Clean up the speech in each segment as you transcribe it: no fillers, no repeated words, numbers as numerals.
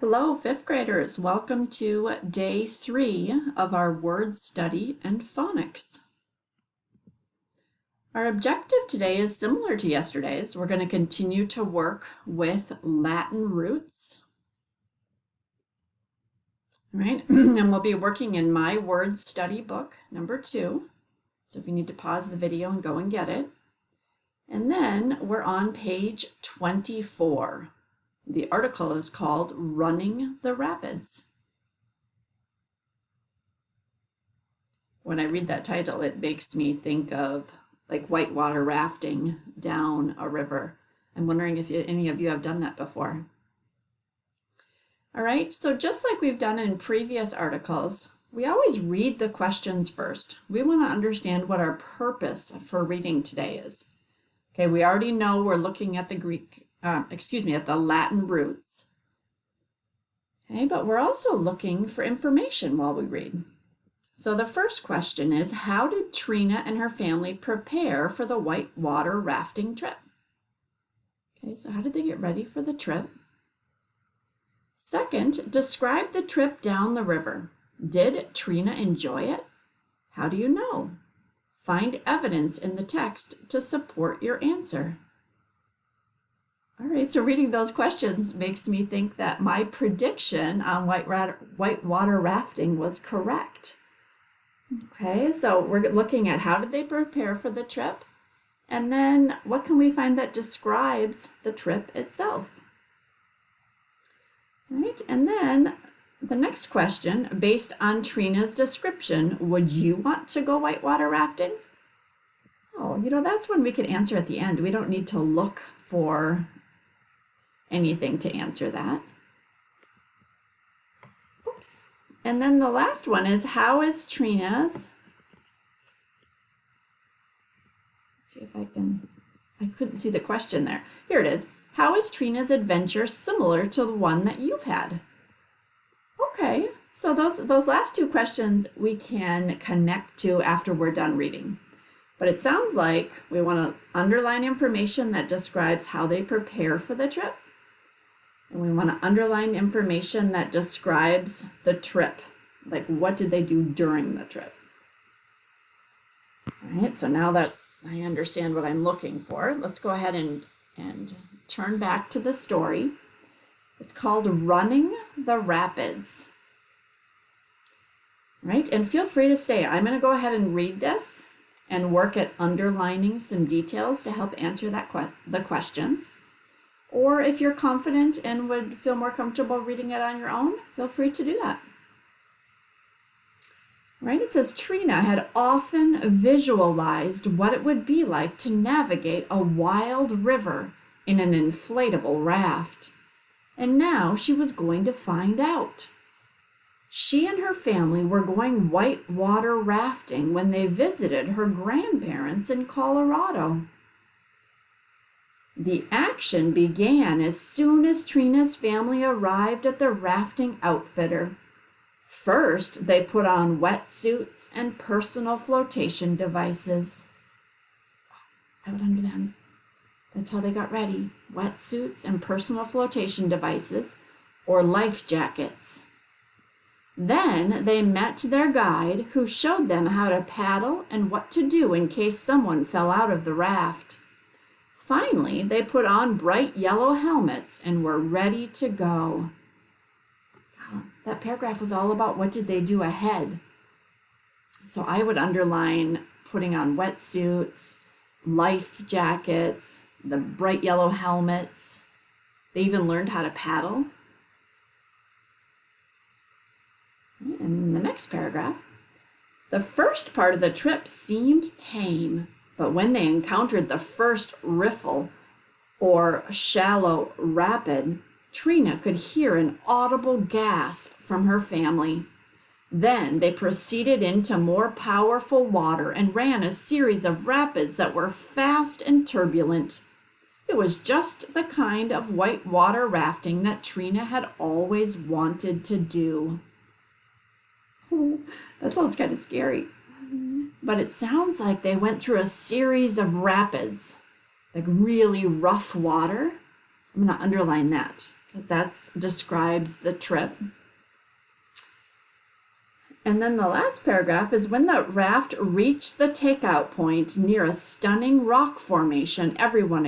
Hello, fifth graders. Welcome to day 3 of our word study and phonics. Our objective today is similar to yesterday's. We're going to continue to work with Latin roots. All right, and we'll be working in my word study book, number 2. So if you need to pause the video and go and get it. And then we're on page 24. The article is called Running the Rapids. When I read that title, it makes me think of like whitewater rafting down a river. I'm wondering if any of you have done that before. All right, so just like we've done in previous articles, we always read the questions first. We want to understand what our purpose for reading today is. Okay, we already know we're looking at at the Latin roots. Okay, but we're also looking for information while we read. So the first question is, how did Trina and her family prepare for the whitewater rafting trip? Okay, so how did they get ready for the trip? Second, describe the trip down the river. Did Trina enjoy it? How do you know? Find evidence in the text to support your answer. All right, so reading those questions makes me think that my prediction on whitewater rafting was correct. Okay, so we're looking at how did they prepare for the trip, and then what can we find that describes the trip itself? All right, and then the next question, based on Trina's description, would you want to go whitewater rafting? Oh, that's one we could answer at the end. We don't need to look for anything to answer that. Oops. And then the last one is, how is Trina's, let's see if I couldn't see the question there. Here it is. How is Trina's adventure similar to the one that you've had? Okay, so those last two questions we can connect to after we're done reading. But it sounds like we want to underline information that describes how they prepare for the trip. And we want to underline information that describes the trip. Like, what did they do during the trip? All right, so now that I understand what I'm looking for, let's go ahead and turn back to the story. It's called Running the Rapids. All right, and feel free to stay. I'm going to go ahead and read this and work at underlining some details to help answer the questions. Or if you're confident and would feel more comfortable reading it on your own, feel free to do that. Right? It says Trina had often visualized what it would be like to navigate a wild river in an inflatable raft. And now she was going to find out. She and her family were going whitewater rafting when they visited her grandparents in Colorado. The action began as soon as Trina's family arrived at the rafting outfitter. First, they put on wetsuits and personal flotation devices. I would understand. That's how they got ready. Wetsuits and personal flotation devices, or life jackets. Then they met their guide, who showed them how to paddle and what to do in case someone fell out of the raft. Finally, they put on bright yellow helmets and were ready to go. That paragraph was all about what did they do ahead. So I would underline putting on wetsuits, life jackets, the bright yellow helmets. They even learned how to paddle. And in the next paragraph, the first part of the trip seemed tame. But when they encountered the first riffle, or shallow rapid, Trina could hear an audible gasp from her family. Then they proceeded into more powerful water and ran a series of rapids that were fast and turbulent. It was just the kind of whitewater rafting that Trina had always wanted to do. Oh, that sounds kind of scary. But it sounds like they went through a series of rapids, like really rough water. I'm going to underline that. That describes the trip. And then the last paragraph is when the raft reached the takeout point near a stunning rock formation, everyone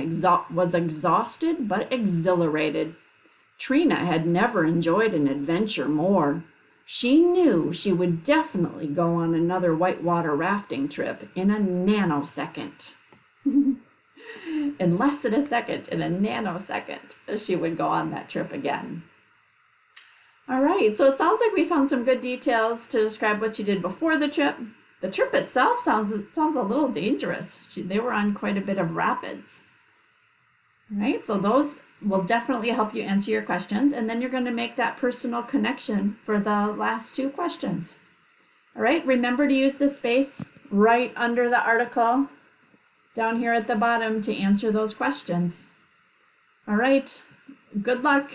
was exhausted but exhilarated. Trina had never enjoyed an adventure more. She knew she would definitely go on another whitewater rafting trip in a nanosecond. In less than a second, in a nanosecond, she would go on that trip again. All right, so it sounds like we found some good details to describe what you did before the trip. The trip itself sounds a little dangerous. They were on quite a bit of rapids. All right, so those will definitely help you answer your questions, and then you're going to make that personal connection for the last two questions. All right, remember to use the space right under the article down here at the bottom to answer those questions. All right, good luck.